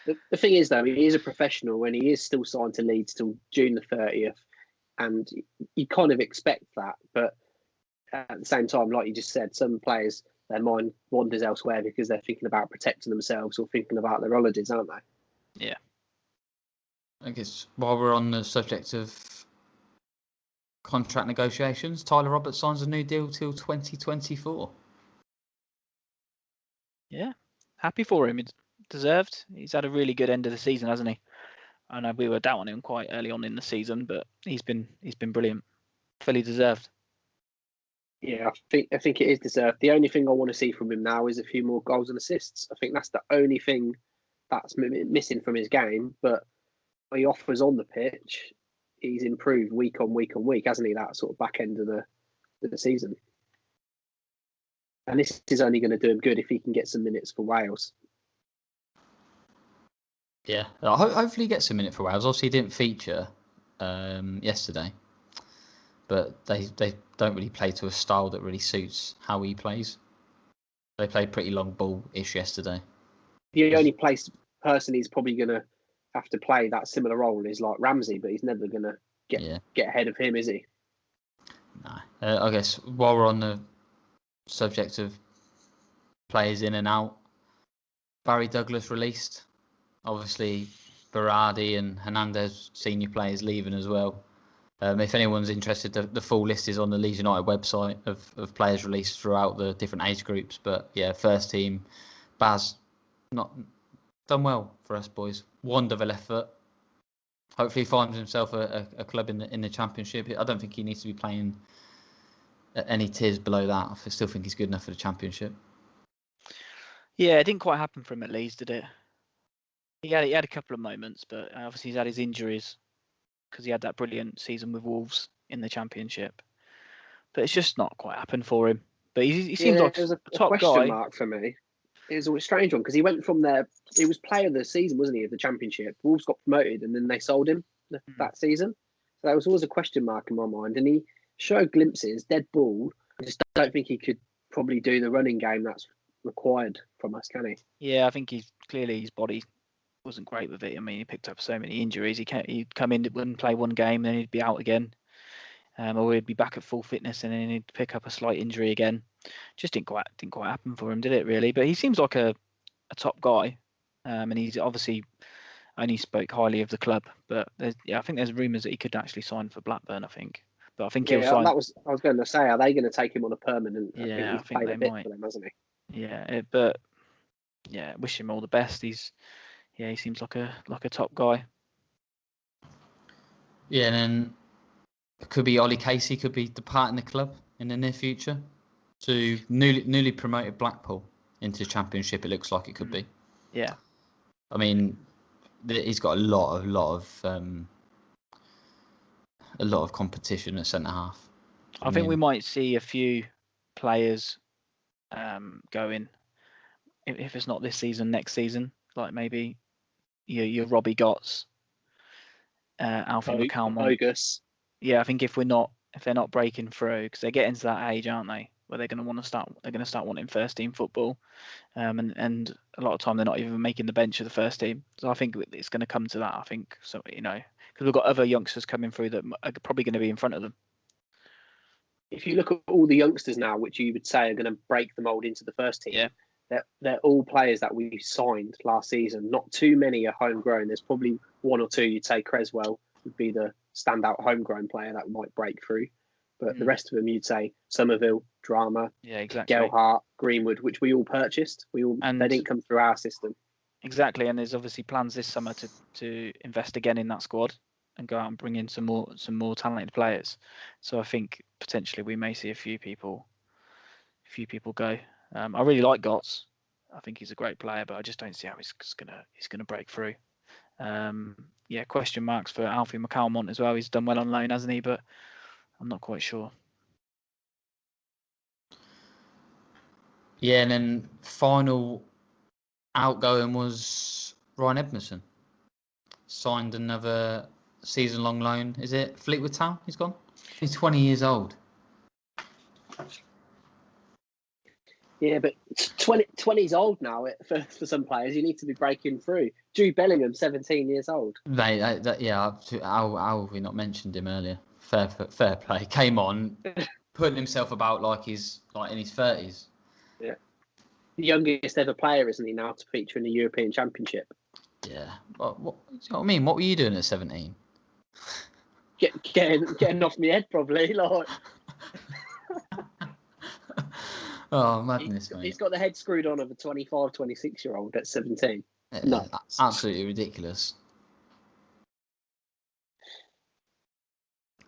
it? The thing is, though, he is a professional and he is still signed to Leeds till June the 30th, and you kind of expect that. But at the same time, like you just said, some players, their mind wanders elsewhere because they're thinking about protecting themselves or thinking about their holidays, aren't they? Yeah. I guess while we're on the subject of contract negotiations, Tyler Roberts signs a new deal till 2024. Yeah, happy for him. It's deserved. He's had a really good end of the season, hasn't he? I know we were down on him quite early on in the season, but he's been brilliant. Fully deserved. Yeah, I think it is deserved. The only thing I want to see from him now is a few more goals and assists. I think that's the only thing that's missing from his game. But what he offers on the pitch, he's improved week on week on week, hasn't he? That sort of back end of the season. And this is only going to do him good if he can get some minutes for Wales. Yeah, hopefully he gets a minute for Wales. Obviously, he didn't feature yesterday, but they don't really play to a style that really suits how he plays. They played pretty long ball-ish yesterday. The only person he's probably going to have to play that similar role is like Ramsey, but he's never going to get ahead of him, is he? No. I guess while we're on the subject of players in and out, Barry Douglas released. Obviously, Berardi and Hernandez, senior players, leaving as well. If anyone's interested, the full list is on the Leeds United website of players released throughout the different age groups. But yeah, first team, Baz, not done well for us boys. Wonderful effort. Hopefully, he finds himself a club in the Championship. I don't think he needs to be playing at any tiers below that. I still think he's good enough for the Championship. Yeah, it didn't quite happen for him at Leeds, did it? He had a couple of moments, but obviously he's had his injuries because he had that brilliant season with Wolves in the Championship. But it's just not quite happened for him. But he seems like it was a a top question guy. mark for me. It was a strange one because he went from there. He was player of the season, wasn't he, of the Championship? Wolves got promoted and then they sold him that season. So that was always a question mark in my mind. And he showed glimpses, dead ball. I just don't think he could probably do the running game that's required from us, can he? Yeah, I think his body wasn't great with it. I mean, he picked up so many injuries. He'd come in, wouldn't play one game, then he'd be out again. Or he'd be back at full fitness and then he'd pick up a slight injury again. Just didn't quite happen for him, did it really? But he seems like a top guy. And he's obviously only spoke highly of the club. But I think there's rumours that he could actually sign for Blackburn, I think. But I think he'll sign. I was going to say, are they going to take him on a permanent? Yeah, I think he's played a bit might. for them, hasn't he? Yeah, but yeah, wish him all the best. He seems like a top guy. Yeah, and then it could be Ollie Casey could be departing the club in the near future to newly promoted Blackpool into the Championship. It looks like it could be. Yeah. I mean, he's got a lot of competition at centre half. I think we might see a few players going. If it's not this season, next season, like maybe your Robbie Gotts, Alfie McCalmont. Bogus. Yeah, I think if they're not breaking through, because they're getting to that age, aren't they, where they're going to start wanting first team football, and a lot of time they're not even making the bench of the first team. So I think it's going to come to that. I think so, because we've got other youngsters coming through that are probably going to be in front of them. If you look at all the youngsters now, which you would say are going to break the mould into the first team, they're all players that we signed last season. Not too many are homegrown. There's probably one or two. You'd say Creswell would be the standout homegrown player that might break through. But the rest of them, you'd say Somerville, Drama, Gelhart, Greenwood, which we all purchased. They didn't come through our system. Exactly, and there's obviously plans this summer to invest again in that squad and go out and bring in some more talented players. So I think potentially we may see a few people go. I really like Gotts. I think he's a great player, but I just don't see how he's gonna break through. Question marks for Alfie McCalmont as well. He's done well on loan, hasn't he? But I'm not quite sure. Yeah, and then final outgoing was Ryan Edmondson. Signed another season-long loan. Is it Fleetwood Town he's gone? He's 20 years old. Yeah, but 20's old now for some players. You need to be breaking through. Jude Bellingham, 17 years old. How have we not mentioned him earlier? Fair play. Came on, putting himself about like he's like in his 30s. Yeah. The youngest ever player, isn't he, now to feature in the European Championship? Yeah. What you know what I mean? What were you doing at 17? Getting off my head, probably. Like. Oh, madness, mate. He's got the head screwed on of a 25, 26-year-old at 17. No. Absolutely ridiculous.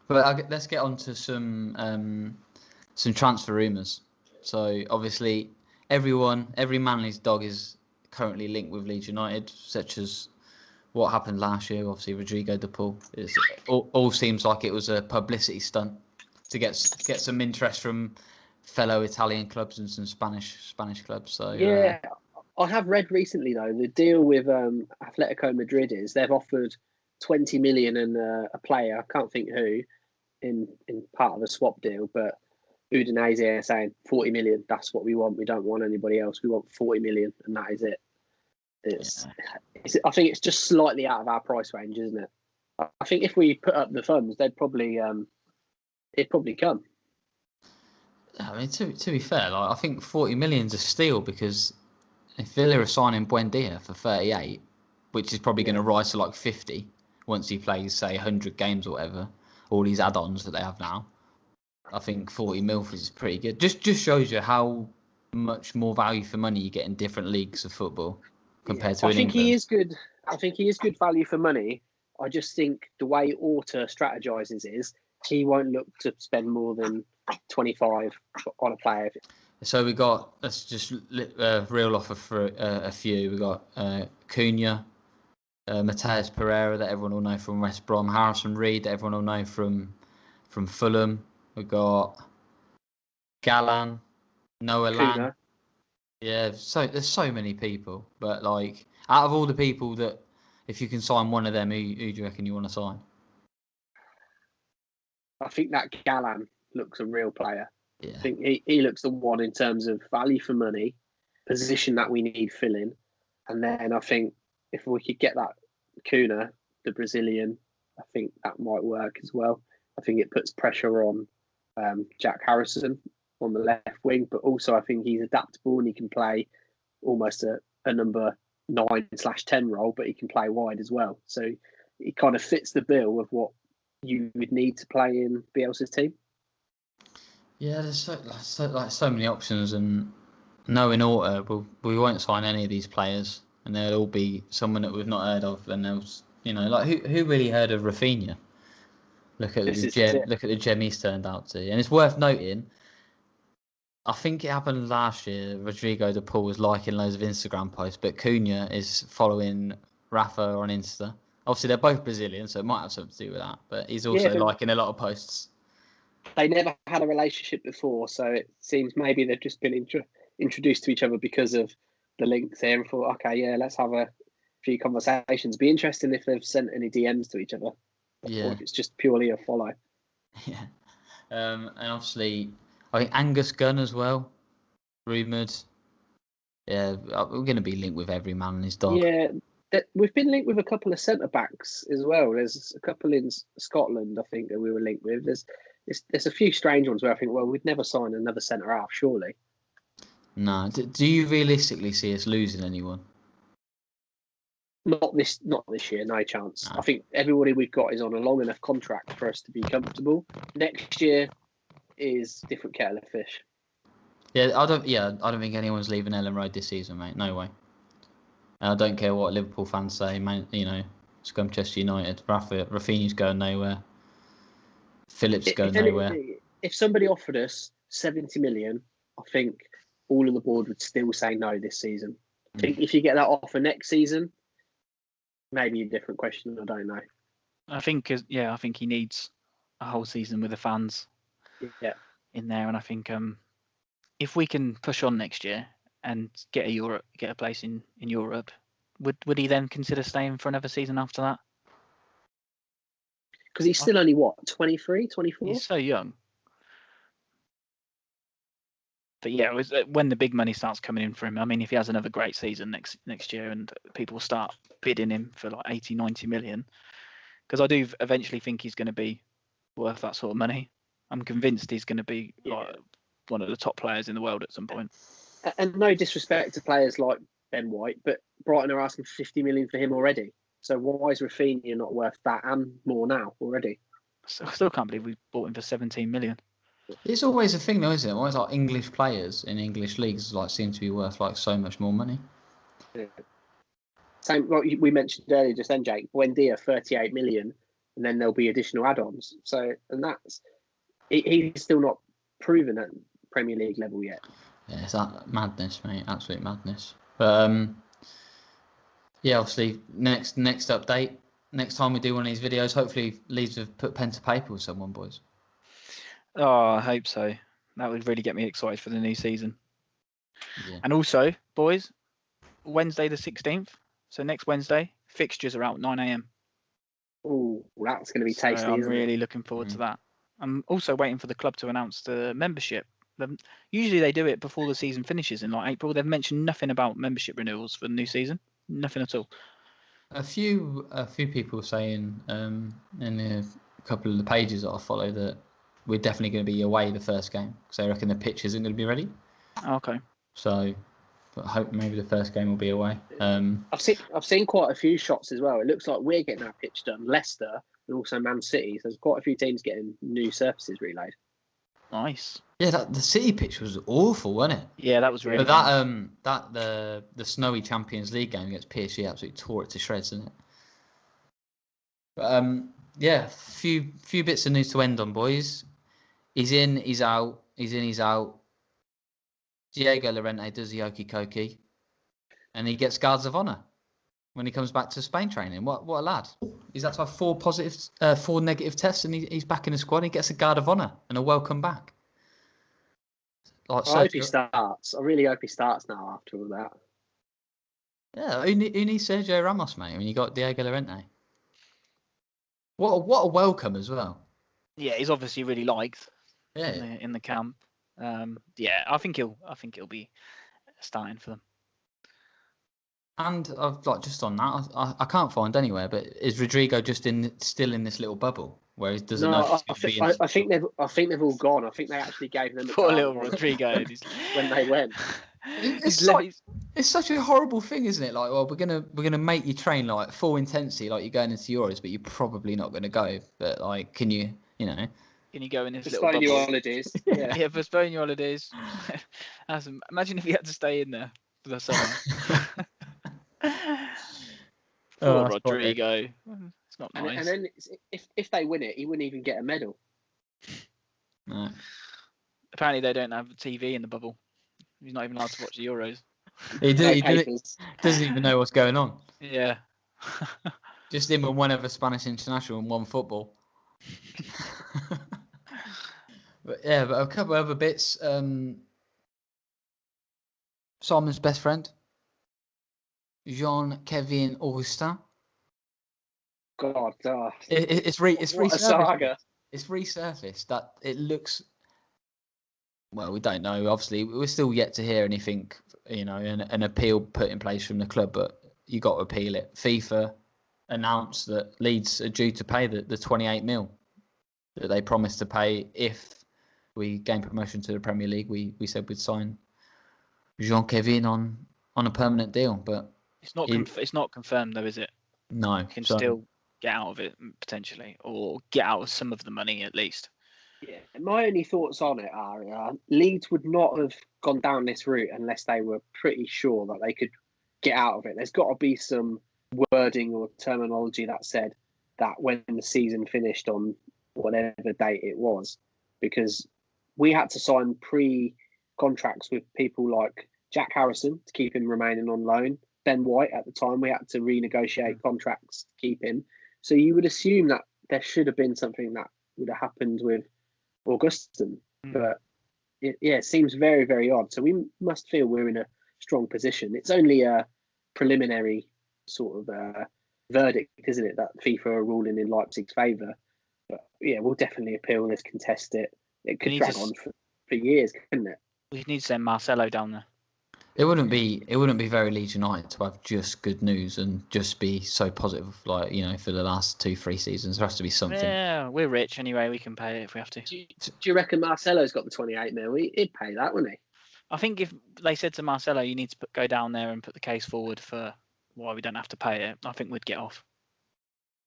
But let's get on to some transfer rumours. So, obviously, every Manly's dog is currently linked with Leeds United, such as what happened last year. Obviously, Rodrigo de Paul. It all seems like it was a publicity stunt to get some interest from fellow Italian clubs and some Spanish clubs. So yeah, I have read recently though the deal with Atletico Madrid is they've offered 20 million and a player, I can't think who, in part of a swap deal, but Udinese are saying 40 million. That's what we want. We don't want anybody else. We want 40 million, and that is it. I think it's just slightly out of our price range, isn't it? I think if we put up the funds, it'd probably come. I mean, to be fair, like I think 40 million's a steal because if Villa are signing Buendia for 38, which is probably going to rise to like 50 once he plays, say, 100 games or whatever, all these add-ons that they have now. I think 40 mil is pretty good. Just shows you how much more value for money you get in different leagues of football compared to in England. He is good. I think he is good value for money. I just think the way Orta strategises is he won't look to spend more than 25 on a player. So we got, let's just reel off a few. We got Cunha, Mateus Pereira that everyone will know from West Brom, Harrison Reed that everyone will know from Fulham. We got Galan, Noah Lang. Yeah, so there's so many people, but like out of all the people that, if you can sign one of them, who do you reckon you want to sign? I think that Galan looks a real player. Yeah. I think he looks the one in terms of value for money, position that we need filling, and then I think if we could get that Cunha, the Brazilian, I think that might work as well. I think it puts pressure on Jack Harrison on the left wing, but also I think he's adaptable and he can play almost a number 9/10 role, but he can play wide as well. So he kind of fits the bill of what you would need to play in Bielsa's team. Yeah, there's so many options, and knowing Orta, we won't sign any of these players, and they'll all be someone that we've not heard of, and like who really heard of Rafinha? Look at the gem he's turned out to, and it's worth noting. I think it happened last year. Rodrigo de Paul was liking loads of Instagram posts, but Cunha is following Rafa on Insta. Obviously, they're both Brazilian, so it might have something to do with that. But he's also liking a lot of posts. They never had a relationship before, so it seems maybe they've just been introduced to each other because of the links here, and thought, okay, yeah, let's have a few conversations. Be interesting if they've sent any DMs to each other. Yeah. Or if it's just purely a follow. Yeah. And obviously, I think Angus Gunn as well, rumoured. Yeah, we're going to be linked with every man and his dog. Yeah, we've been linked with a couple of centre-backs as well. There's a couple in Scotland, I think, that we were linked with. There's a few strange ones where I think, well, we'd never sign another centre-half, surely. No. Do you realistically see us losing anyone? Not this year, no chance. No. I think everybody we've got is on a long enough contract for us to be comfortable. Next year is different kettle of fish. Yeah, I don't think anyone's leaving Ellen Road this season, mate. No way. And I don't care what Liverpool fans say, man. Scum Chester United. Rafinha's going nowhere. Phillips going nowhere. If somebody offered us 70 million, I think all of the board would still say no this season. I think if you get that offer next season, maybe a different question. I don't know. I think he needs a whole season with the fans in there, and I think if we can push on next year and get a place in Europe, would he then consider staying for another season after that? Because he's still only 23, 24? He's so young. But yeah, when the big money starts coming in for him, I mean, if he has another great season next year and people start bidding him for like 80, 90 million, because I do eventually think he's going to be worth that sort of money. I'm convinced he's going to be like one of the top players in the world at some point. And no disrespect to players like Ben White, but Brighton are asking 50 million for him already. So why is Rafinha not worth that and more now already? I still can't believe we bought him for 17 million. It's always a thing, though, isn't it? Always like English players in English leagues seem to be worth so much more money. Yeah. Same. Well, we mentioned earlier, just then, Jake. Buendia, 38 million, and then there'll be additional add-ons. So, and that's he's still not proven at Premier League level yet. Yeah, it's madness, mate. Absolute madness. But obviously, next update. Next time we do one of these videos, hopefully Leeds have put pen to paper with someone, boys. Oh, I hope so. That would really get me excited for the new season. Yeah. And also, boys, Wednesday the 16th, so next Wednesday, fixtures are out 9 a.m. Oh, that's going to be tasty. I'm really looking forward to that. I'm also waiting for the club to announce the membership. Usually they do it before the season finishes in April. They've mentioned nothing about membership renewals for the new season. Nothing at all. A few people saying in a couple of the pages that I follow that we're definitely going to be away the first game because they reckon the pitch isn't going to be ready. Okay. So, but I hope maybe the first game will be away. I've seen quite a few shots as well. It looks like we're getting our pitch done. Leicester and also Man City. So there's quite a few teams getting new surfaces relayed. Nice. Yeah, the City pitch was awful, wasn't it? Yeah, that was really. But the snowy Champions League game against PSG absolutely tore it to shreds, didn't it? But yeah, few bits of news to end on, boys. He's in, he's out. He's in, he's out. Diego Llorente does the okie dokie, and he gets guards of honour when he comes back to Spain training. What a lad! He's had to have 4 negative tests, and he's back in the squad. He gets a guard of honour and a welcome back. I hope he starts. I really hope he starts now after all that. Yeah, who needs Sergio Ramos, mate? When you got Diego Llorente. What a welcome as well. Yeah, he's obviously really liked. Yeah. In the camp. Yeah, I think he'll be starting for them. And just on that, I can't find anywhere. But is Rodrigo still in this little bubble where he doesn't know? I think they've all gone. I think they actually gave them poor little Rodrigo when they went. It's such a horrible thing, isn't it? Like, well, we're gonna make you train like full intensity, like you're going into Euros, but you're probably not gonna go. But like, can you go in this little postpone bubble? your holidays? Yeah, postpone your holidays. Imagine if you had to stay in there for the summer. Poor Rodrigo. It's not nice. And then if they win it, he wouldn't even get a medal. No. Apparently, they don't have a TV in the bubble. He's not even allowed to watch the Euros. He doesn't even know what's going on. Yeah. Just him and one other Spanish international and one football. But a couple of other bits. Simon's best friend, Jean-Kevin Augustin. God, it's resurfaced that it looks. Well, we don't know. Obviously, we're still yet to hear anything, an appeal put in place from the club, but you got to appeal it. FIFA announced that Leeds are due to pay the 28 mil that they promised to pay if we gain promotion to the Premier League. We said we'd sign Jean-Kevin on a permanent deal, but it's not confirmed though, is it? No, you can still get out of it potentially, or get out of some of the money at least. Yeah, my only thoughts on it are Leeds would not have gone down this route unless they were pretty sure that they could get out of it. There's got to be some wording or terminology that said that when the season finished on whatever date it was, because we had to sign pre-contracts with people like Jack Harrison to keep him remaining on loan. Ben White at the time, we had to renegotiate contracts to keep him. So you would assume that there should have been something that would have happened with Augustin, but it seems very, very odd. So we must feel we're in a strong position. It's only a preliminary sort of verdict, isn't it, that FIFA are ruling in Leipzig's favour. But yeah, we'll definitely appeal this, contest it. It could drag on for years, couldn't it? We need to send Marcelo down there. It wouldn't be very Leeds United to have just good news and just be so positive, like, for the last 2-3 seasons. There has to be something. Yeah, we're rich anyway. We can pay it if we have to. Do you reckon Marcelo's got the 28 mil? He'd pay that, wouldn't he? I think if they said to Marcelo, you need to go down there and put the case forward for why we don't have to pay it, I think we'd get off.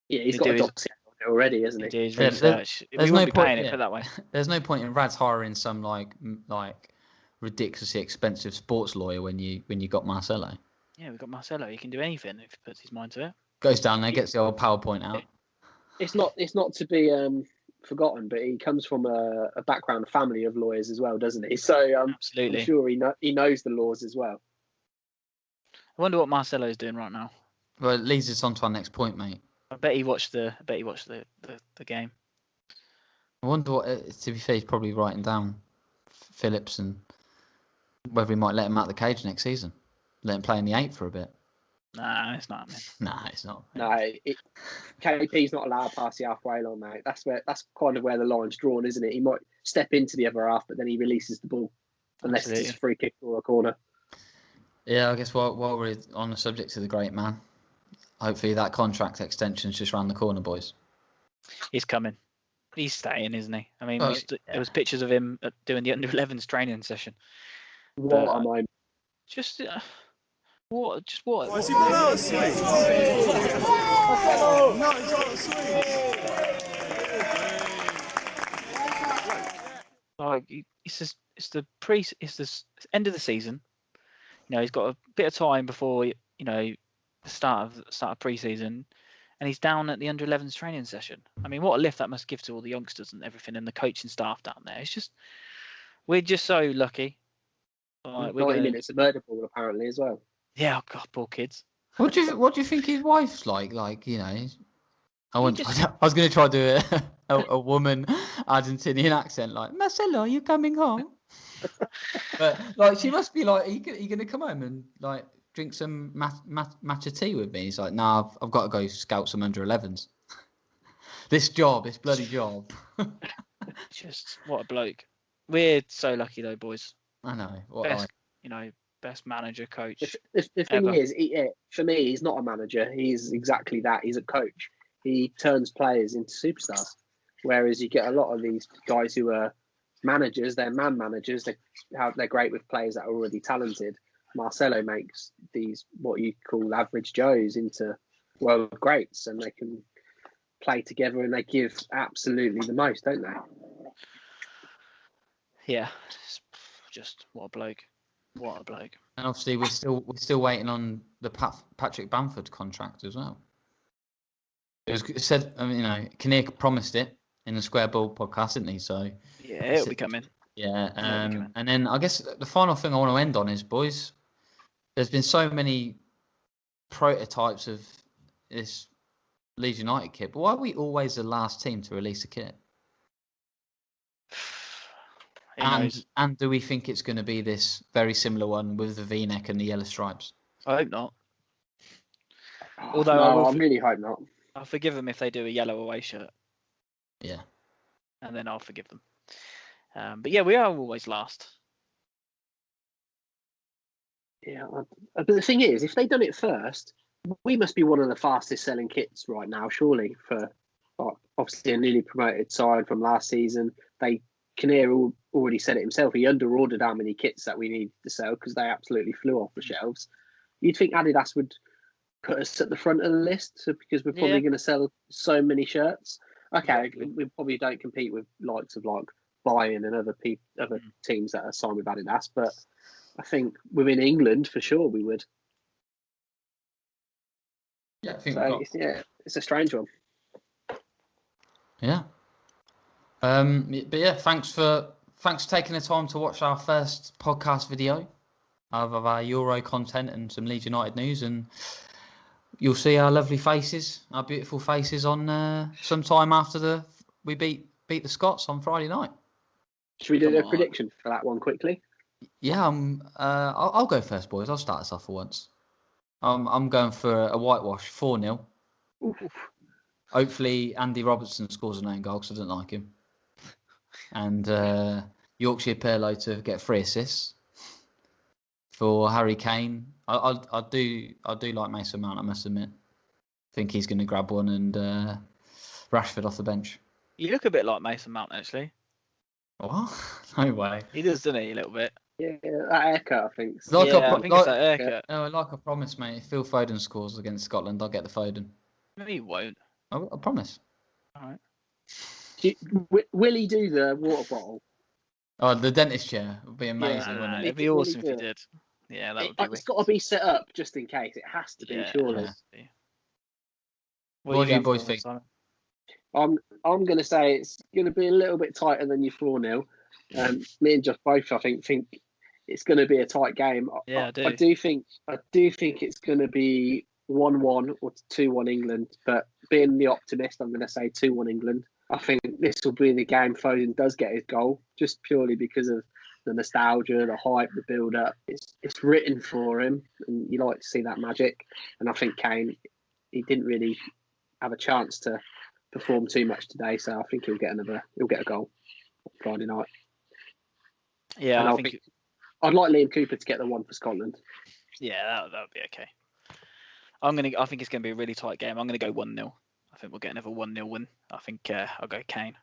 Yeah, he's got a dossier already, hasn't he? He did research. We won't be paying it, put it that way. There's no point in Rad's hiring some like ridiculously expensive sports lawyer when you got Marcelo. Yeah, we've got Marcelo. He can do anything if he puts his mind to it. Goes down there, gets the old PowerPoint out. It's not to be forgotten, but he comes from a background family of lawyers as well, doesn't he? So absolutely, I'm sure he knows the laws as well. I wonder what Marcelo's doing right now. Well, it leads us on to our next point, mate. I bet he watched the game. I wonder what. To be fair, he's probably writing down Phillips and whether he might let him out the cage next season, let him play in the 8 for a bit. Nah, it's not, man. Nah, it's not. No, KP's not allowed past the halfway line, mate. That's kind of where the line's drawn, isn't it? He might step into the other half, but then he releases the ball unless it's a free kick or a corner. Yeah, I guess while we're on the subject of the great man, hopefully that contract extension's just round the corner, boys. He's coming. He's staying, isn't he? I mean, there was pictures of him doing the under-11s training session. What am I? Just what? Why is he not out of sleep? No, he's not asleep. like it's the end of the season. He's got a bit of time before the start of pre-season, and he's down at the under-11s training session. I mean, what a lift that must give to all the youngsters and everything, and the coaching staff down there. It's just we're just so lucky. Like, 90 minutes of murder ball apparently as well. Yeah, oh God, poor kids. What do you think his wife's like? Like, I was going to try to do a woman Argentinian accent, like, Marcelo, are you coming home? But like, she must be like, are you going to come home and like drink some matcha tea with me? He's like, nah, I've got to go scout some under-11s. This bloody job. Just what a bloke. We're so lucky though, boys. I know. Best manager, coach. The thing is, for me, he's not a manager. He's exactly that. He's a coach. He turns players into superstars. Whereas you get a lot of these guys who are managers, they're man managers. They're great with players that are already talented. Marcelo makes these what you call average Joes into world greats, and they can play together and they give absolutely the most, don't they? Yeah, just what a bloke. What a bloke. And obviously we're still waiting on the Patrick Bamford contract as well. It was said, Kinnear promised it in the Square Ball podcast, didn't he? So yeah, it'll be coming. Yeah, and then I guess the final thing I want to end on is, boys, there's been so many prototypes of this Leeds United kit, but why are we always the last team to release a kit? And do we think it's going to be this very similar one with the V-neck and the yellow stripes? I hope not. Although I really hope not. I'll forgive them if they do a yellow away shirt. Yeah. And then I'll forgive them. But yeah, we are always last. Yeah, but the thing is, if they've done it first, we must be one of the fastest selling kits right now, surely, for obviously a newly promoted side from last season. Kinnear already said it himself. He under-ordered how many kits that we needed to sell because they absolutely flew off the shelves. You'd think Adidas would put us at the front of the list because we're probably going to sell so many shirts. Okay, we probably don't compete with likes of like Bayern and other teams that are signed with Adidas, but I think within England for sure we would. Yeah, I think it's a strange one. Yeah. But yeah, thanks for taking the time to watch our first podcast video of our Euro content and some Leeds United news, and you'll see our lovely faces, our beautiful faces on sometime after we beat the Scots on Friday night. Should we do a prediction for that one quickly? Yeah, I'll go first, boys. I'll start us off for once. I'm going for a whitewash, 4-0. Hopefully Andy Robertson scores an own goal because I don't like him. And Yorkshire Pirlo to get 3 assists. For Harry Kane, I do like Mason Mount, I must admit. I think he's going to grab one, and Rashford off the bench. You look a bit like Mason Mount, actually. What? No way. He does, doesn't he, a little bit? Yeah, that haircut, I think. I think it's that haircut. No, like I promised, mate, if Phil Foden scores against Scotland, I'll get the Foden. No, he won't. I promise. All right. Will he do the water bottle? Oh, the dentist chair would be amazing, wouldn't it? It'd be awesome if he did. Yeah, that would be. It's got to be set up just in case. It has to be, surely. Yeah. What do you boys think? I'm going to say it's going to be a little bit tighter than your 4-0. Me and Josh both, I think it's going to be a tight game. Yeah, I do. I do think it's going to be 1-1 or 2-1 England. But being the optimist, I'm going to say 2-1 England. I think this will be the game Foden does get his goal, just purely because of the nostalgia, the hype, the build-up. It's written for him, and you like to see that magic. And I think Kane, he didn't really have a chance to perform too much today, so I think he'll get a goal on Friday night. Yeah, and I'd like Liam Cooper to get the one for Scotland. Yeah, that would be okay. I think it's going to be a really tight game. I'm going to go 1-0. I think we'll get another 1-0 win. I think I'll go Kane.